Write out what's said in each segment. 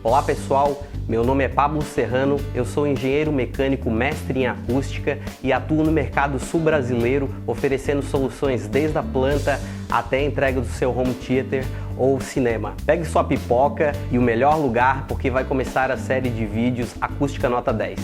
Olá pessoal, meu nome é Pablo Serrano, eu sou engenheiro mecânico mestre em acústica e atuo no mercado sul-brasileiro oferecendo soluções desde a planta até a entrega do seu home theater ou cinema. Pegue sua pipoca e o melhor lugar porque vai começar a série de vídeos Acústica Nota 10.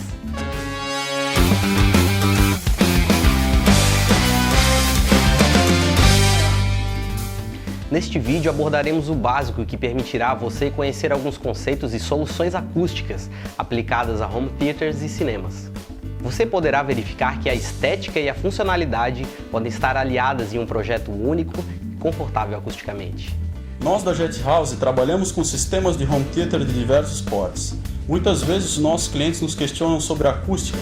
Neste vídeo abordaremos o básico que permitirá a você conhecer alguns conceitos e soluções acústicas aplicadas a home theaters e cinemas. Você poderá verificar que a estética e a funcionalidade podem estar aliadas em um projeto único e confortável acusticamente. Nós da Jet House trabalhamos com sistemas de home theater de diversos portes. Muitas vezes os nossos clientes nos questionam sobre a acústica,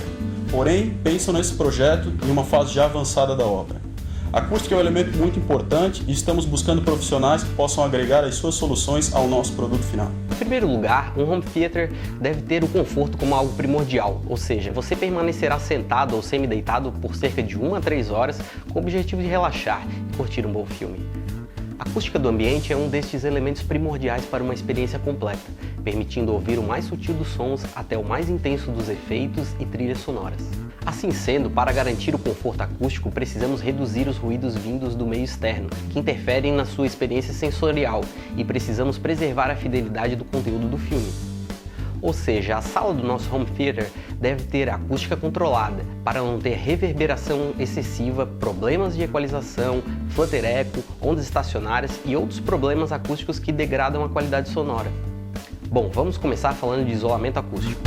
porém pensam nesse projeto em uma fase já avançada da obra. A acústica é um elemento muito importante e estamos buscando profissionais que possam agregar as suas soluções ao nosso produto final. Em primeiro lugar, um home theater deve ter o conforto como algo primordial, ou seja, você permanecerá sentado ou semi-deitado por cerca de 1 a 3 horas com o objetivo de relaxar e curtir um bom filme. A acústica do ambiente é um destes elementos primordiais para uma experiência completa, permitindo ouvir o mais sutil dos sons até o mais intenso dos efeitos e trilhas sonoras. Assim sendo, para garantir o conforto acústico, precisamos reduzir os ruídos vindos do meio externo, que interferem na sua experiência sensorial, e precisamos preservar a fidelidade do conteúdo do filme. Ou seja, a sala do nosso home theater deve ter acústica controlada, para não ter reverberação excessiva, problemas de equalização, flutter echo, ondas estacionárias e outros problemas acústicos que degradam a qualidade sonora. Bom, vamos começar falando de isolamento acústico.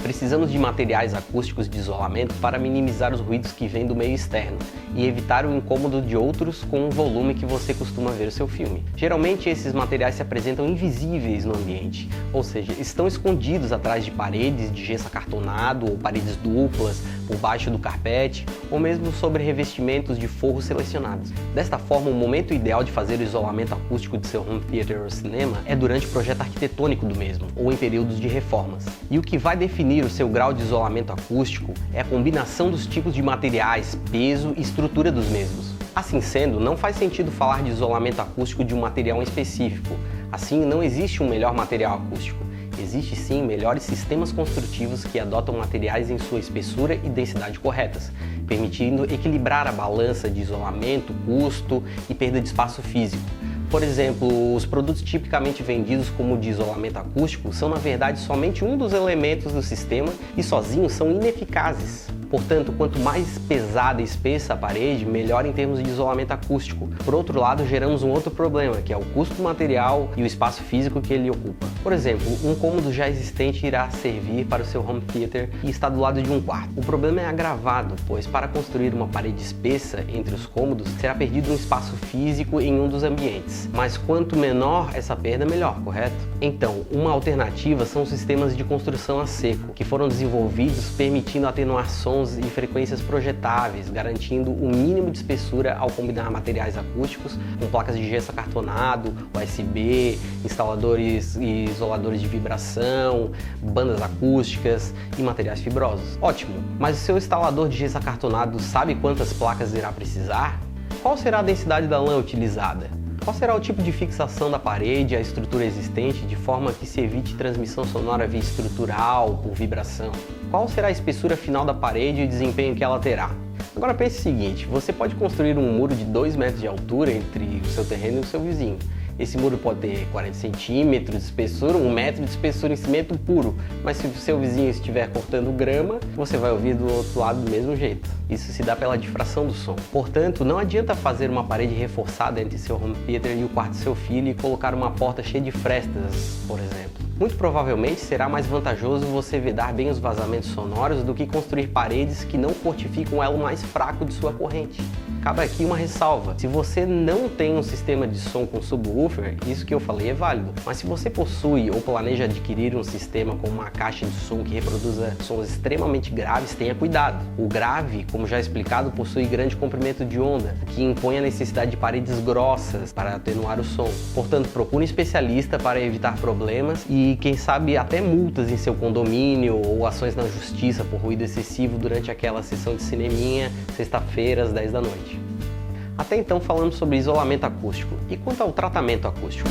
Precisamos de materiais acústicos de isolamento para minimizar os ruídos que vêm do meio externo e evitar o incômodo de outros com o volume que você costuma ver o seu filme. Geralmente esses materiais se apresentam invisíveis no ambiente, ou seja, estão escondidos atrás de paredes de gesso acartonado ou paredes duplas, por baixo do carpete ou mesmo sobre revestimentos de forro selecionados. Desta forma, o momento ideal de fazer o isolamento acústico de seu home theater ou cinema é durante o projeto arquitetônico do mesmo ou em períodos de reformas. E o que vai definir o seu grau de isolamento acústico é a combinação dos tipos de materiais, peso e estrutura dos mesmos. Assim sendo, não faz sentido falar de isolamento acústico de um material em específico. Assim, não existe um melhor material acústico. Existe sim melhores sistemas construtivos que adotam materiais em sua espessura e densidade corretas, permitindo equilibrar a balança de isolamento, custo e perda de espaço físico. Por exemplo, os produtos tipicamente vendidos como de isolamento acústico são na verdade somente um dos elementos do sistema e sozinhos são ineficazes. Portanto, quanto mais pesada e espessa a parede, melhor em termos de isolamento acústico. Por outro lado, geramos um outro problema, que é o custo do material e o espaço físico que ele ocupa. Por exemplo, um cômodo já existente irá servir para o seu home theater e está do lado de um quarto. O problema é agravado, pois para construir uma parede espessa entre os cômodos, será perdido um espaço físico em um dos ambientes. Mas quanto menor essa perda, melhor, correto? Então, uma alternativa são os sistemas de construção a seco, que foram desenvolvidos permitindo atenuar sons e frequências projetáveis, garantindo o mínimo de espessura ao combinar materiais acústicos com placas de gesso acartonado, USB, instaladores e isoladores de vibração, bandas acústicas e materiais fibrosos. Ótimo, mas o seu instalador de gesso acartonado sabe quantas placas irá precisar? Qual será a densidade da lã utilizada? Qual será o tipo de fixação da parede à estrutura existente de forma que se evite transmissão sonora via estrutural por vibração? Qual será a espessura final da parede e o desempenho que ela terá? Agora pense o seguinte, você pode construir um muro de 2 metros de altura entre o seu terreno e o seu vizinho. Esse muro pode ter 40 centímetros de espessura, 1 metro de espessura em cimento puro, mas se o seu vizinho estiver cortando grama, você vai ouvir do outro lado do mesmo jeito. Isso se dá pela difração do som. Portanto, não adianta fazer uma parede reforçada entre seu home theater e o quarto do seu filho e colocar uma porta cheia de frestas, por exemplo. Muito provavelmente será mais vantajoso você vedar bem os vazamentos sonoros do que construir paredes que não fortificam o elo mais fraco de sua corrente. Cabe aqui uma ressalva, se você não tem um sistema de som com subwoofer, isso que eu falei é válido, mas se você possui ou planeja adquirir um sistema com uma caixa de som que reproduza sons extremamente graves, tenha cuidado. O grave, como já explicado, possui grande comprimento de onda, que impõe a necessidade de paredes grossas para atenuar o som. Portanto, procure um especialista para evitar problemas e, quem sabe, até multas em seu condomínio ou ações na justiça por ruído excessivo durante aquela sessão de cineminha, sexta-feira às 10 da noite. Até então falamos sobre isolamento acústico. E quanto ao tratamento acústico?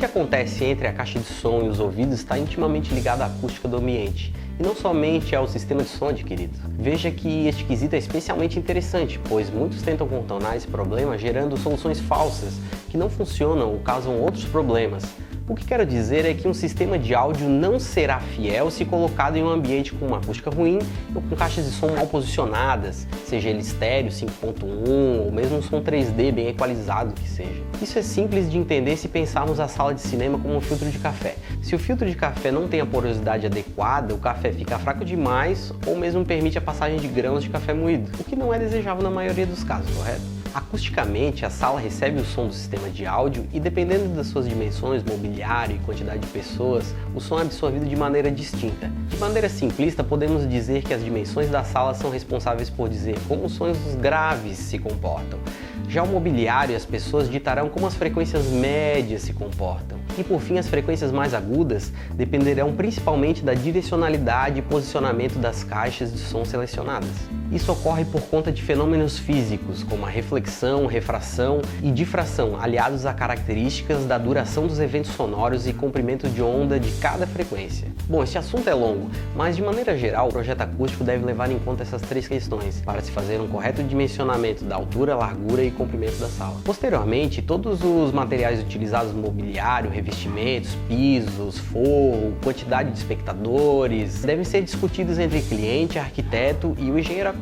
que acontece entre a caixa de som e os ouvidos está intimamente ligado à acústica do ambiente, e não somente ao sistema de som adquirido. Veja que este quesito é especialmente interessante, pois muitos tentam contornar esse problema gerando soluções falsas, que não funcionam ou causam outros problemas. O que quero dizer é que um sistema de áudio não será fiel se colocado em um ambiente com uma acústica ruim ou com caixas de som mal posicionadas, seja ele estéreo 5.1 ou mesmo um som 3D bem equalizado que seja. Isso é simples de entender se pensarmos a sala de cinema como um filtro de café. Se o filtro de café não tem a porosidade adequada, o café fica fraco demais ou mesmo permite a passagem de grãos de café moído, o que não é desejável na maioria dos casos, correto? Acusticamente, a sala recebe o som do sistema de áudio e, dependendo das suas dimensões, mobiliário e quantidade de pessoas, o som é absorvido de maneira distinta. De maneira simplista, podemos dizer que as dimensões da sala são responsáveis por dizer como os sons graves se comportam. Já o mobiliário e as pessoas ditarão como as frequências médias se comportam. E por fim, as frequências mais agudas dependerão principalmente da direcionalidade e posicionamento das caixas de som selecionadas. Isso ocorre por conta de fenômenos físicos, como a reflexão, refração e difração, aliados a características da duração dos eventos sonoros e comprimento de onda de cada frequência. Bom, este assunto é longo, mas de maneira geral, o projeto acústico deve levar em conta essas três questões, para se fazer um correto dimensionamento da altura, largura e comprimento da sala. Posteriormente, todos os materiais utilizados no mobiliário, revestimentos, pisos, forro, quantidade de espectadores, devem ser discutidos entre cliente, arquiteto e o engenheiro acústico.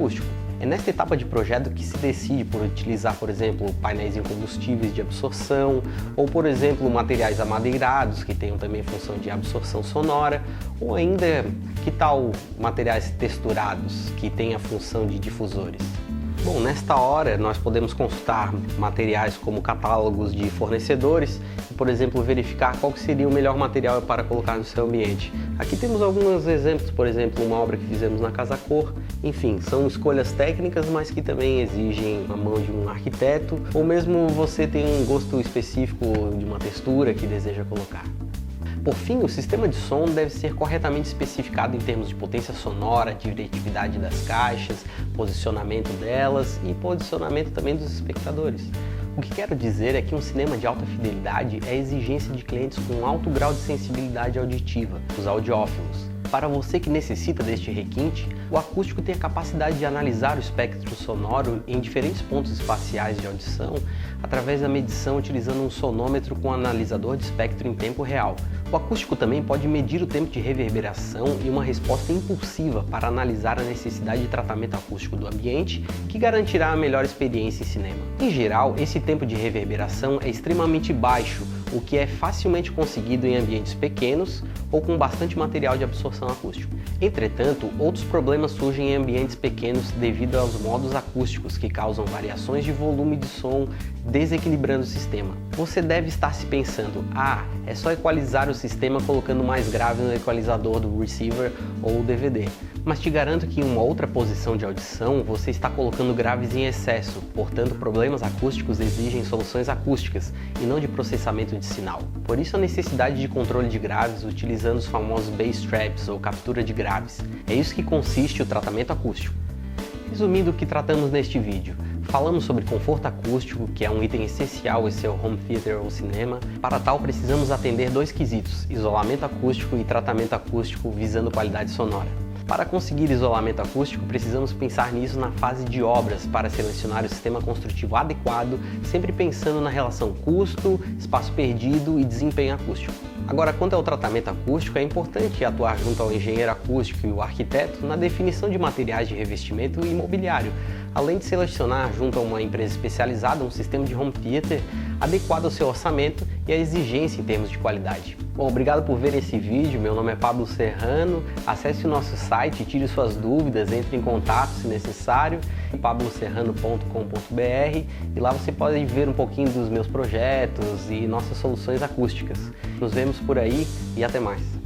É nesta etapa de projeto que se decide por utilizar, por exemplo, painéis incombustíveis de absorção, ou, por exemplo, materiais amadeirados que tenham também função de absorção sonora, ou ainda, que tal materiais texturados que tenham a função de difusores. Bom, nesta hora nós podemos consultar materiais como catálogos de fornecedores e, por exemplo, verificar qual que seria o melhor material para colocar no seu ambiente. Aqui temos alguns exemplos, por exemplo, uma obra que fizemos na Casa Cor. Enfim, são escolhas técnicas, mas que também exigem a mão de um arquiteto, ou mesmo você tem um gosto específico de uma textura que deseja colocar. Por fim, o sistema de som deve ser corretamente especificado em termos de potência sonora, diretividade das caixas, posicionamento delas e posicionamento também dos espectadores. O que quero dizer é que um cinema de alta fidelidade é a exigência de clientes com alto grau de sensibilidade auditiva, os audiófilos. Para você que necessita deste requinte, o acústico tem a capacidade de analisar o espectro sonoro em diferentes pontos espaciais de audição através da medição utilizando um sonômetro com analisador de espectro em tempo real. O acústico também pode medir o tempo de reverberação e uma resposta impulsiva para analisar a necessidade de tratamento acústico do ambiente, que garantirá a melhor experiência em cinema. Em geral, esse tempo de reverberação é extremamente baixo, o que é facilmente conseguido em ambientes pequenos ou com bastante material de absorção acústico. Entretanto, outros problemas surgem em ambientes pequenos devido aos modos acústicos que causam variações de volume de som, desequilibrando o sistema. Você deve estar se pensando, é só equalizar o sistema colocando mais grave no equalizador do receiver ou DVD. Mas te garanto que em uma outra posição de audição você está colocando graves em excesso, portanto problemas acústicos exigem soluções acústicas e não de processamento de sinal. Por isso a necessidade de controle de graves utilizando os famosos bass traps ou captura de graves. É isso que consiste o tratamento acústico. Resumindo o que tratamos neste vídeo, falamos sobre conforto acústico, que é um item essencial em seu home theater ou cinema. Para tal, precisamos atender dois quesitos, isolamento acústico e tratamento acústico visando qualidade sonora. Para conseguir isolamento acústico, precisamos pensar nisso na fase de obras para selecionar o sistema construtivo adequado, sempre pensando na relação custo, espaço perdido e desempenho acústico. Agora, quanto ao tratamento acústico, é importante atuar junto ao engenheiro acústico e o arquiteto na definição de materiais de revestimento e mobiliário, além de selecionar junto a uma empresa especializada um sistema de home theater adequado ao seu orçamento e à exigência em termos de qualidade. Bom, obrigado por ver esse vídeo, meu nome é Pablo Serrano, acesse o nosso site, tire suas dúvidas, entre em contato se necessário, pabloserrano.com.br, e lá você pode ver um pouquinho dos meus projetos e nossas soluções acústicas. Nos vemos por aí e até mais!